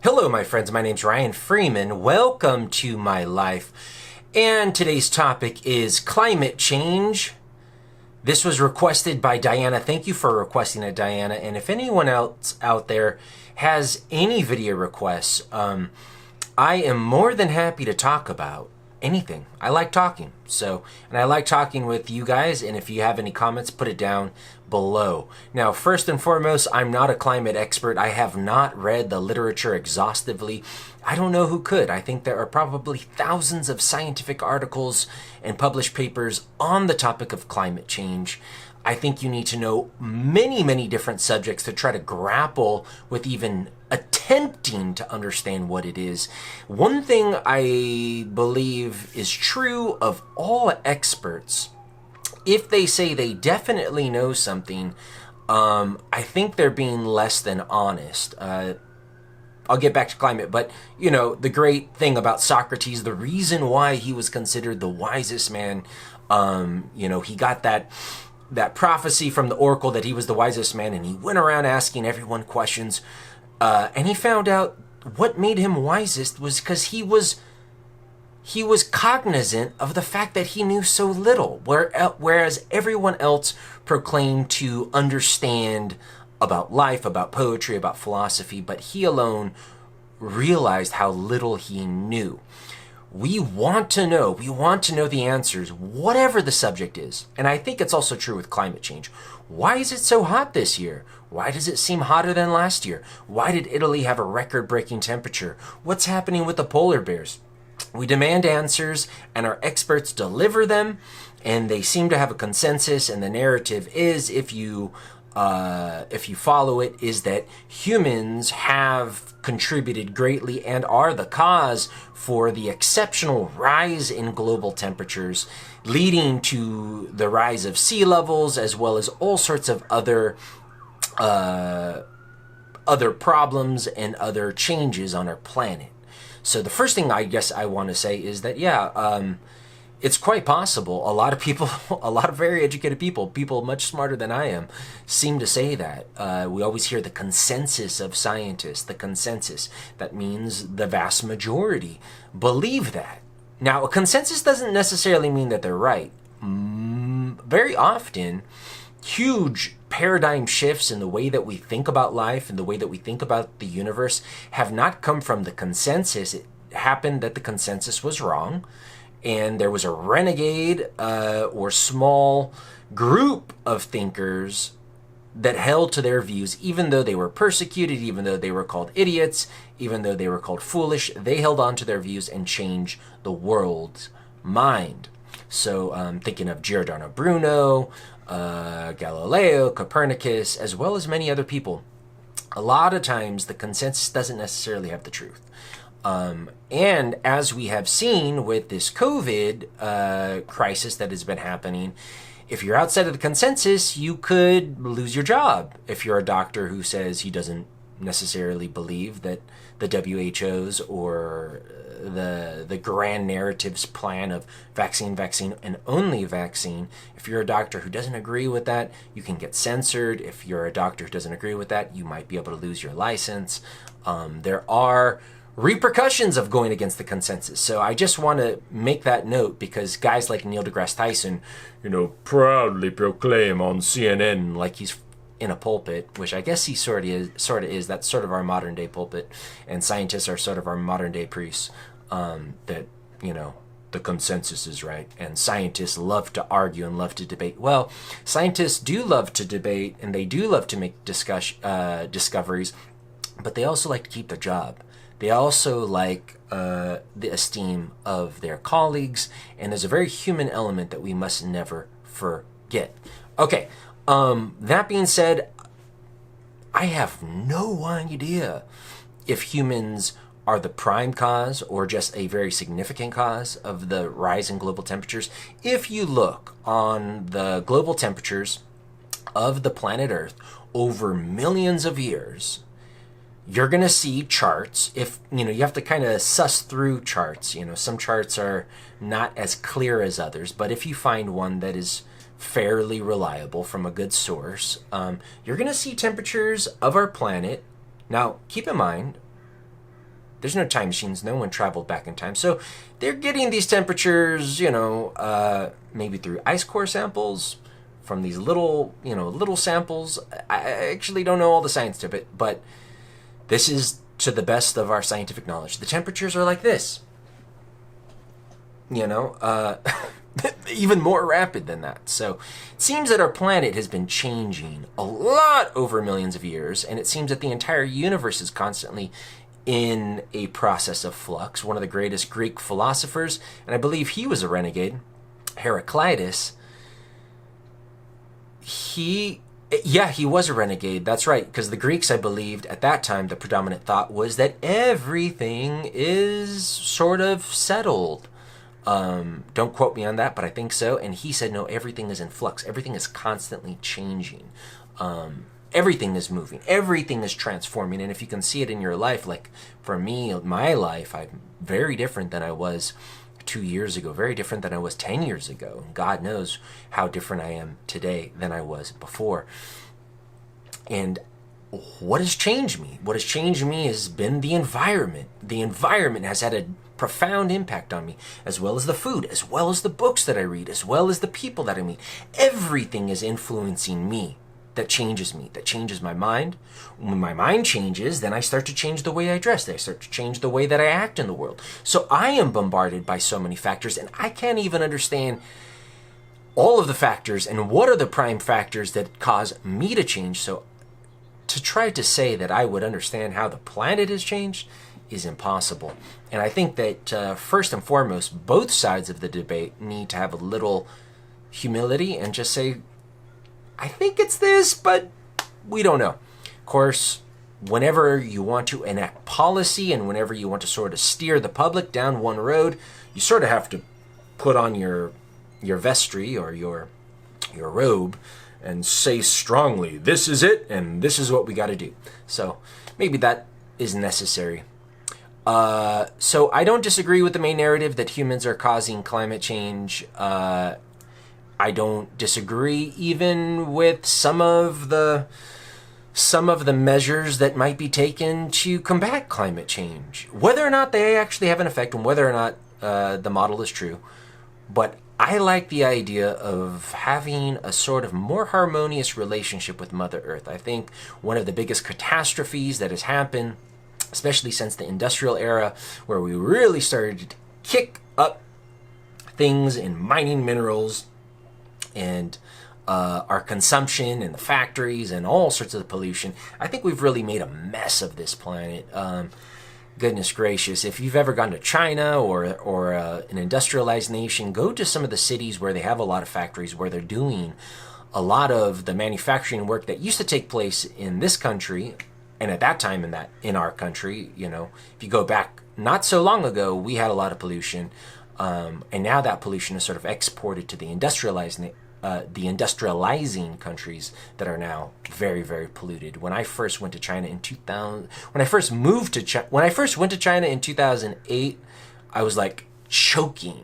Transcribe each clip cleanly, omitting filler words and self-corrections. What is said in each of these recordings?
Hello, my friends. My name's Ryan Freeman. Welcome to my life. And today's topic is climate change. This was requested by Diana. Thank you for requesting it, Diana. And if anyone else out there has any video requests, I am more than happy to talk about anything. I like talking. And I like talking with you guys. And if you have any comments, put it down below. Now, first and foremost, I'm not a climate expert. I have not read the literature exhaustively. I don't know who could. I think there are probably thousands of scientific articles and published papers on the topic of climate change. I think you need to know many, many different subjects to try to grapple with even attempting to understand what it is. One thing I believe is true of all experts: if they say they definitely know something, I think they're being less than honest. I'll get back to climate, but the great thing about Socrates, the reason why he was considered the wisest man, he got that prophecy from the oracle that he was the wisest man, and he went around asking everyone questions, and he found out what made him wisest was because he was cognizant of the fact that he knew so little, whereas everyone else proclaimed to understand about life, about poetry, about philosophy, but he alone realized how little he knew. We want to know the answers, whatever the subject is. And I think it's also true with climate change. Why is it so hot this year? Why does it seem hotter than last year? Why did Italy have a record-breaking temperature? What's happening with the polar bears? We demand answers, and our experts deliver them, and they seem to have a consensus, and the narrative is, if you follow it, is that humans have contributed greatly and are the cause for the exceptional rise in global temperatures, leading to the rise of sea levels, as well as all sorts of other problems and other changes on our planet. So the first thing I guess I want to say is that, it's quite possible. A lot of people, a lot of very educated people much smarter than I am, seem to say that. We always hear the consensus of scientists, the consensus. That means the vast majority believe that. Now, a consensus doesn't necessarily mean that they're right. Very often, huge paradigm shifts in the way that we think about life and the way that we think about the universe have not come from the consensus. It happened that the consensus was wrong, and there was a renegade or small group of thinkers that held to their views, even though they were persecuted, even though they were called idiots, even though they were called foolish. They held on to their views and changed the world's mind. So thinking of Giordano Bruno, Galileo, Copernicus, as well as many other people. A lot of times the consensus doesn't necessarily have the truth. And as we have seen with this COVID crisis that has been happening, if you're outside of the consensus, you could lose your job. If you're a doctor who says he doesn't necessarily believe that the WHO's or the grand narrative's plan of vaccine, and only vaccine, if you're a doctor who doesn't agree with that, you can get censored. If you're a doctor who doesn't agree with that, you might be able to lose your license. There are repercussions of going against the consensus. So I just want to make that note, because guys like Neil deGrasse Tyson, proudly proclaim on CNN like he's in a pulpit, which I guess he sort of is. That's sort of our modern day pulpit, and scientists are sort of our modern day priests. That the consensus is right, and scientists love to argue and love to debate. Well, scientists do love to debate, and they do love to make discoveries, but they also like to keep their job. They also like the esteem of their colleagues, and there's a very human element that we must never forget. Okay, that being said, I have no idea if humans are the prime cause or just a very significant cause of the rise in global temperatures. If you look on the global temperatures of the planet Earth over millions of years, you're going to see charts. If you have to kind of suss through charts. Some charts are not as clear as others, but if you find one that is fairly reliable from a good source, you're going to see temperatures of our planet. Now, keep in mind, There's no time machines. No one traveled back in time. So they're getting these temperatures, maybe through ice core samples from these little samples. I actually don't know all the science to it, but this is to the best of our scientific knowledge. The temperatures are like this. Even more rapid than that. So it seems that our planet has been changing a lot over millions of years, and it seems that the entire universe is constantly in a process of flux. One of the greatest Greek philosophers, and I believe he was a renegade, Heraclitus, he was a renegade. That's right, because the Greeks, I believed, at that time, the predominant thought was that everything is sort of settled. Don't quote me on that, but I think so. And he said, no, everything is in flux. Everything is constantly changing. Everything is moving. Everything is transforming. And if you can see it in your life, like for me, my life, I'm very different than I was 2 years ago, very different than I was 10 years ago. God knows how different I am today than I was before. And what has changed me? What has changed me has been the environment. The environment has had a profound impact on me, as well as the food, as well as the books that I read, as well as the people that I meet. Everything is influencing me. That changes me, that changes my mind. When my mind changes, then I start to change the way I dress. I start to change the way that I act in the world. So I am bombarded by so many factors, and I can't even understand all of the factors and what are the prime factors that cause me to change. So to try to say that I would understand how the planet has changed is impossible. And I think that first and foremost, both sides of the debate need to have a little humility and just say, I think it's this, but we don't know. Of course, whenever you want to enact policy and whenever you want to sort of steer the public down one road, you sort of have to put on your vestry or your robe and say strongly, this is it and this is what we got to do. So maybe that is necessary. So I don't disagree with the main narrative that humans are causing climate change. I don't disagree even with some of the measures that might be taken to combat climate change, whether or not they actually have an effect and whether or not the model is true. But I like the idea of having a sort of more harmonious relationship with Mother Earth. I think one of the biggest catastrophes that has happened, especially since the industrial era, where we really started to kick up things in mining minerals, and our consumption and the factories and all sorts of the pollution. I think we've really made a mess of this planet. Goodness gracious, if you've ever gone to China or an industrialized nation, go to some of the cities where they have a lot of factories, where they're doing a lot of the manufacturing work that used to take place in this country, and at that time in our country, if you go back not so long ago, we had a lot of pollution. And now that pollution is sort of exported to the industrializing countries that are now very, very polluted. When I first went to China in 2000, when I first went to China in 2008, I was like choking.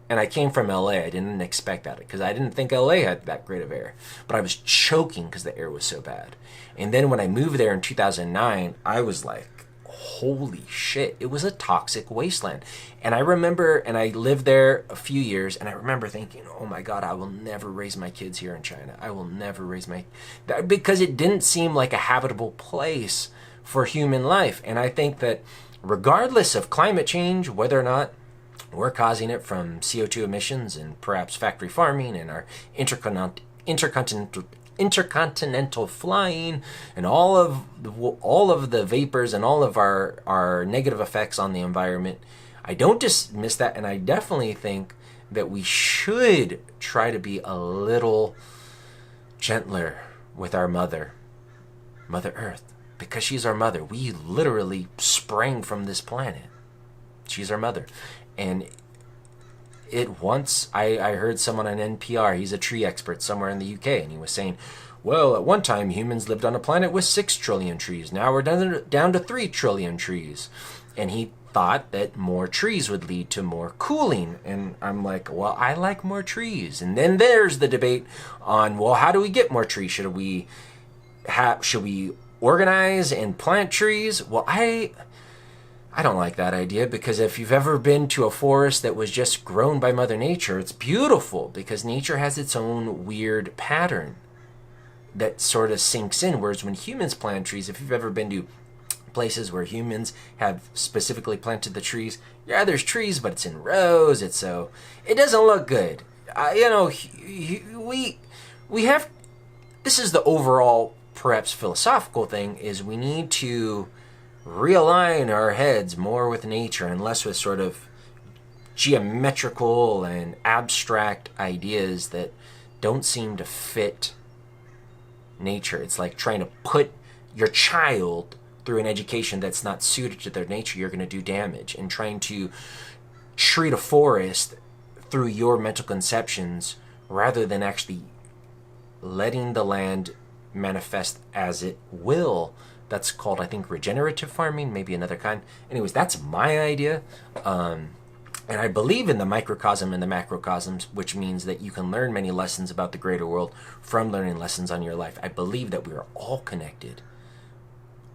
And I came from LA. I didn't expect that because I didn't think LA had that great of air. But I was choking because the air was so bad. And then when I moved there in 2009, I was like, holy shit, it was a toxic wasteland. And I remember, and I lived there a few years, and I remember thinking, oh my God, I will never raise my kids here in China. I will never raise because it didn't seem like a habitable place for human life. And I think that regardless of climate change, whether or not we're causing it from CO2 emissions and perhaps factory farming and our intercontinental flying and all of the vapors and all of our negative effects on the environment, I don't dismiss that, and I definitely think that we should try to be a little gentler with our Mother Earth, because she's our mother. We literally sprang from this planet. She's our mother. And I heard someone on NPR, he's a tree expert somewhere in the UK, and he was saying, well, at one time humans lived on a planet with 6 trillion trees. Now we're down to 3 trillion trees. And he thought that more trees would lead to more cooling. And I'm like, well, I like more trees. And then there's the debate on, well, how do we get more trees? Should we organize and plant trees? Well, I I don't like that idea, because if you've ever been to a forest that was just grown by Mother Nature, it's beautiful because nature has its own weird pattern that sort of sinks in. Whereas when humans plant trees, if you've ever been to places where humans have specifically planted the trees, yeah, there's trees, but it's in rows. It doesn't look good. We have, this is the overall perhaps philosophical thing, is we need to realign our heads more with nature and less with sort of geometrical and abstract ideas that don't seem to fit nature. It's like trying to put your child through an education that's not suited to their nature. You're going to do damage. And trying to treat a forest through your mental conceptions rather than actually letting the land manifest as it will. That's called, I think, regenerative farming, maybe another kind. Anyways, that's my idea. And I believe in the microcosm and the macrocosms, which means that you can learn many lessons about the greater world from learning lessons on your life. I believe that we are all connected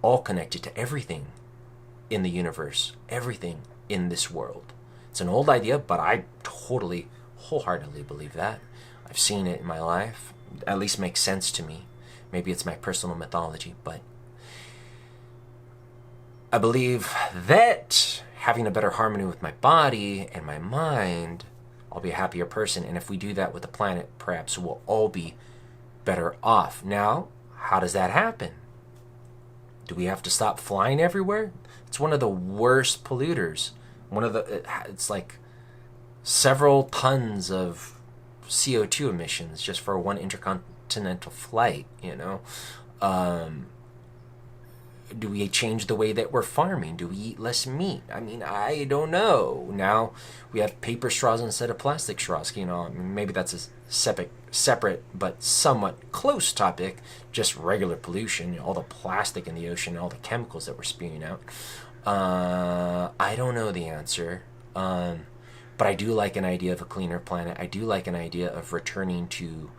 to everything in the universe, everything in this world. It's an old idea, but I totally, wholeheartedly believe that. I've seen it in my life. At least makes sense to me. Maybe it's my personal mythology, but I believe that having a better harmony with my body and my mind, I'll be a happier person. And if we do that with the planet, perhaps we'll all be better off. Now, how does that happen? Do we have to stop flying everywhere? It's one of the worst polluters. It's like several tons of CO2 emissions just for one intercontinental flight, Do we change the way that we're farming? Do we eat less meat? I mean, I don't know. Now we have paper straws instead of plastic straws. Maybe that's a separate but somewhat close topic. Just regular pollution, all the plastic in the ocean, all the chemicals that we're spewing out. I don't know the answer. But I do like an idea of a cleaner planet. I do like an idea of returning to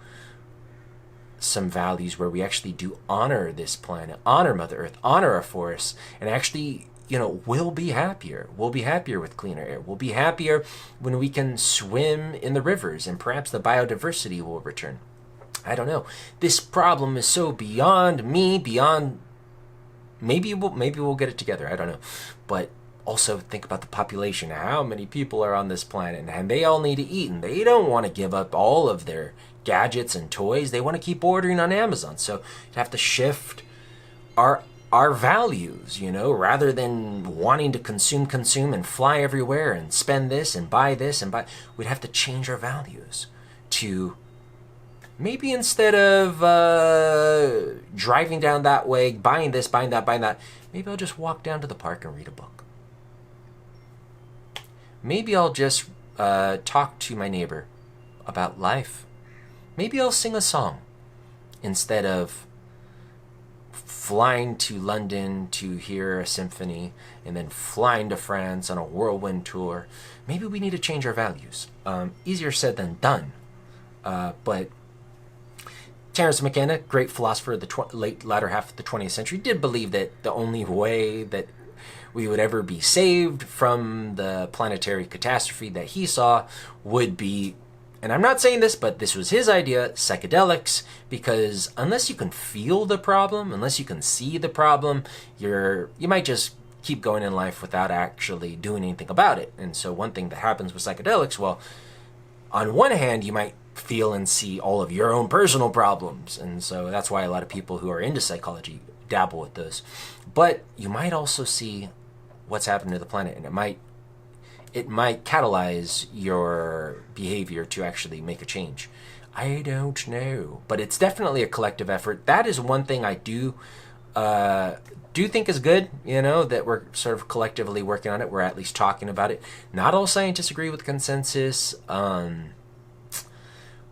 some values where we actually do honor this planet, honor Mother Earth, honor our forests, and actually, we'll be happier. We'll be happier with cleaner air. We'll be happier when we can swim in the rivers, and perhaps the biodiversity will return. I don't know. This problem is so beyond me, beyond... Maybe we'll get it together. I don't know. But also think about the population. How many people are on this planet? And they all need to eat, and they don't want to give up all of their gadgets and toys. They want to keep ordering on Amazon. So you have to shift our values, rather than wanting to consume and fly everywhere and spend this and buy this and buy. We'd have to change our values to maybe instead of driving down that way, buying this, buying that, maybe I'll just walk down to the park and read a book. Maybe I'll just talk to my neighbor about life. Maybe I'll sing a song instead of flying to London to hear a symphony and then flying to France on a whirlwind tour. Maybe we need to change our values. Easier said than done. But Terence McKenna, great philosopher of the latter half of the 20th century, did believe that the only way that we would ever be saved from the planetary catastrophe that he saw would be, and I'm not saying this, but this was his idea, psychedelics, because unless you can feel the problem, unless you can see the problem, you might just keep going in life without actually doing anything about it. And so one thing that happens with psychedelics, well, on one hand, you might feel and see all of your own personal problems, and so that's why a lot of people who are into psychology dabble with those. But you might also see what's happening to the planet, and it might catalyze your behavior to actually make a change. I don't know, but it's definitely a collective effort. That is one thing I do think is good, that we're sort of collectively working on it. We're at least talking about it. Not all scientists agree with consensus,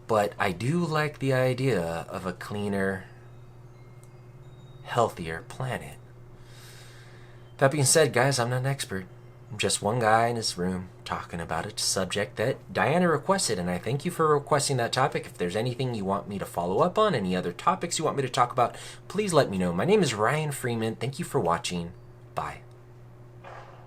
but I do like the idea of a cleaner, healthier planet. That being said, guys, I'm not an expert. I'm just one guy in his room talking about a subject that Diana requested, and I thank you for requesting that topic. If there's anything you want me to follow up on, any other topics you want me to talk about, please let me know. My name is Ryan Freeman. Thank you for watching. Bye.